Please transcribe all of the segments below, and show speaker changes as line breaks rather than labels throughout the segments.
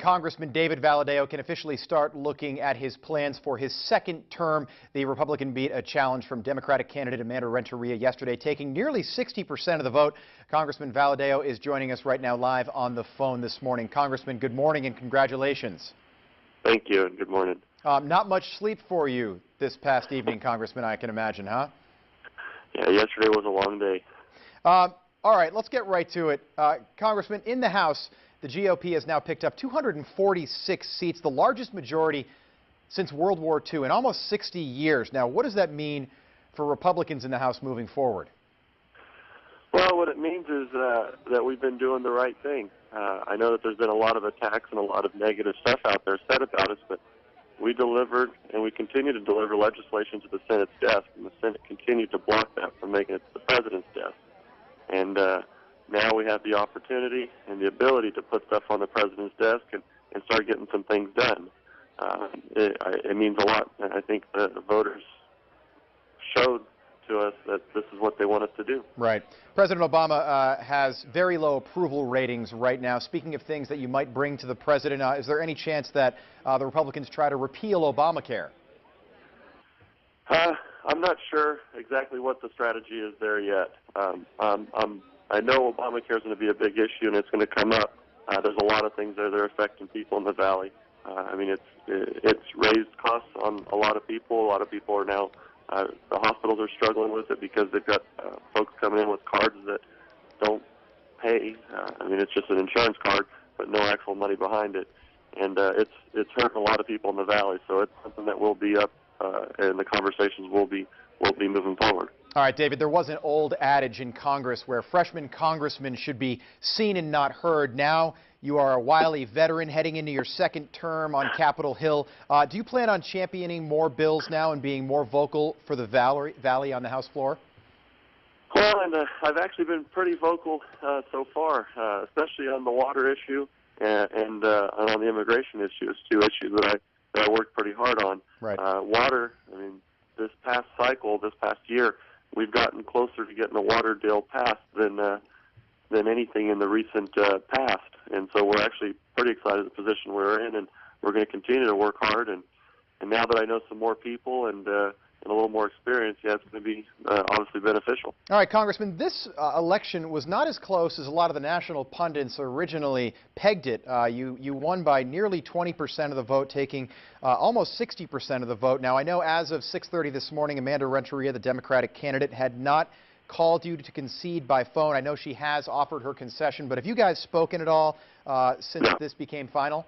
Congressman David Valadao can officially start looking at his plans for his second term. The Republican beat a challenge from Democratic candidate Amanda Renteria yesterday, taking nearly 60% of the vote. Congressman Valadao is joining us right now live on the phone this morning. Congressman, good morning and congratulations.
Thank you, and good morning.
Not much sleep for you this past evening, Congressman, I can imagine, huh?
Yeah, yesterday was a long day.
All right, let's get right to it. Congressman, in the House, the GOP has now picked up 246 seats, the largest majority since World War II in almost 60 years. Now, what does that mean for Republicans in the House moving forward?
Well, what it means is that we've been doing the right thing. I know that there's been a lot of attacks and a lot of negative stuff out there said about us, but we delivered and we continue to deliver legislation to the Senate's desk, and the Senate continued to block that from making it to the President's desk. And now we have the opportunity and the ability to put stuff on the President's desk and start getting some things done. It means a lot. I think the voters showed to us that this is what they want us to do.
Right. President Obama has very low approval ratings right now. Speaking of things that you might bring to the President, is there any chance that the Republicans try to repeal Obamacare?
I'm not sure exactly what the strategy is there yet. I know Obamacare is going to be a big issue, and it's going to come up. There's a lot of things there that are affecting people in the Valley. I mean, it's raised costs on a lot of people. A lot of people are now, the hospitals are struggling with it because they've got folks coming in with cards that don't pay. I mean, it's just an insurance card, but no actual money behind it. And it's hurting a lot of people in the Valley, so it's something that will be up, and the conversations will be moving forward.
All right, David, there was an old adage in Congress where freshman congressmen should be seen and not heard. Now you are a wily veteran heading into your second term on Capitol Hill. Do you plan on championing more bills now and being more vocal for the Valley on the House floor?
Well, and I've actually been pretty vocal so far, especially on the water issue and on the immigration issues, two issues that I worked pretty hard on.
Right.
Water, I mean, this past year, we've gotten closer to getting a water deal passed than anything in the recent past. And so we're actually pretty excited at the position we're in, and we're going to continue to work hard. And now that I know some more people and a little more experience, yeah, it's going to be obviously beneficial.
All right, Congressman, this election was not as close as a lot of the national pundits originally pegged it. You won by nearly 20% of the vote, taking almost 60% of the vote. Now, I know as of 6:30 this morning, Amanda Renteria, the Democratic candidate, had not called you to concede by phone. I know she has offered her concession, but have you guys spoken at all since this became final?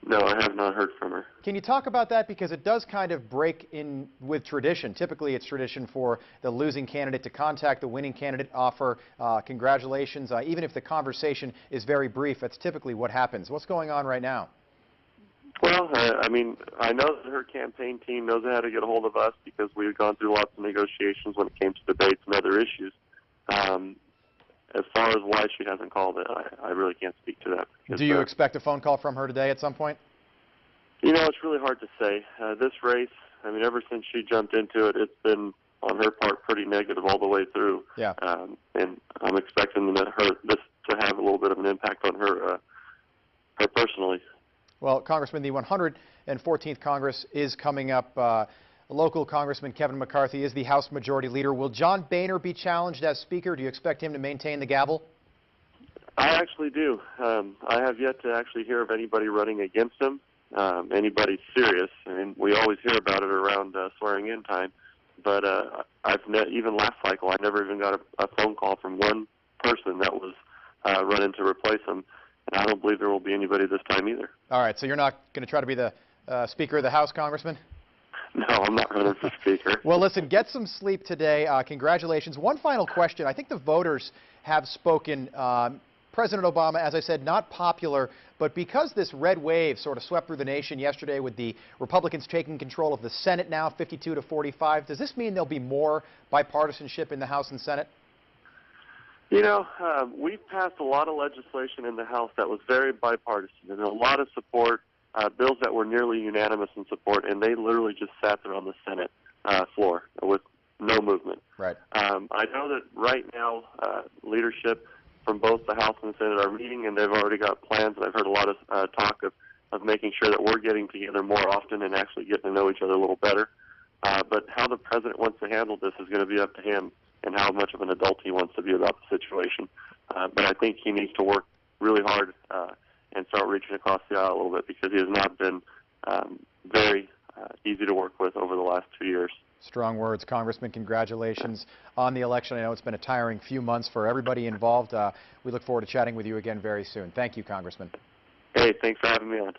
No, I have not heard from her.
Can you talk about that? Because it does kind of break in with tradition. Typically, it's tradition for the losing candidate to contact the winning candidate, offer congratulations. Even if the conversation is very brief, that's typically what happens. What's going on right now?
Well, I mean, I know that her campaign team knows how to get a hold of us because we've gone through lots of negotiations when it came to debates and other issues. As far as why she hasn't called it, I really can't speak to that. Because,
do you expect a phone call from her today at some point?
You know, it's really hard to say. This race, I mean, ever since she jumped into it, it's been, on her part, pretty negative all the way through.
Yeah.
And I'm expecting this to have a little bit of an impact on her personally.
Well, Congressman, the 114th Congress is coming up. Local Congressman Kevin McCarthy is the House Majority Leader. Will John Boehner be challenged as Speaker? Do you expect him to maintain the gavel?
I actually do. I have yet to actually hear of anybody running against him, anybody serious. I mean, we always hear about it around swearing-in time, but even last cycle, I never even got a phone call from one person that was running to replace him, and I don't believe there will be anybody this time either.
All right, so you're not going to try to be the Speaker of the House, Congressman?
No, I'm not running for Speaker.
Well, listen, get some sleep today. Congratulations. One final question. I think the voters have spoken. President Obama, as I said, not popular, but because this red wave sort of swept through the nation yesterday with the Republicans taking control of the Senate now, 52-45, does this mean there'll be more bipartisanship in the House and Senate?
You know, we've passed a lot of legislation in the House that was very bipartisan and a lot of support. Bills that were nearly unanimous in support, and they literally just sat there on the Senate floor with no movement.
Right.
I know that right now leadership from both the House and the Senate are meeting, and they've already got plans, and I've heard a lot of talk of making sure that we're getting together more often and actually getting to know each other a little better. But how the president wants to handle this is going to be up to him and how much of an adult he wants to be about the situation. But I think he needs to work really hard and start reaching across the aisle a little bit, because he has not been very easy to work with over the last 2 years.
Strong words, Congressman. Congratulations on the election. I know it's been a tiring few months for everybody involved. We look forward to chatting with you again very soon. Thank you, Congressman.
Hey, thanks for having me on.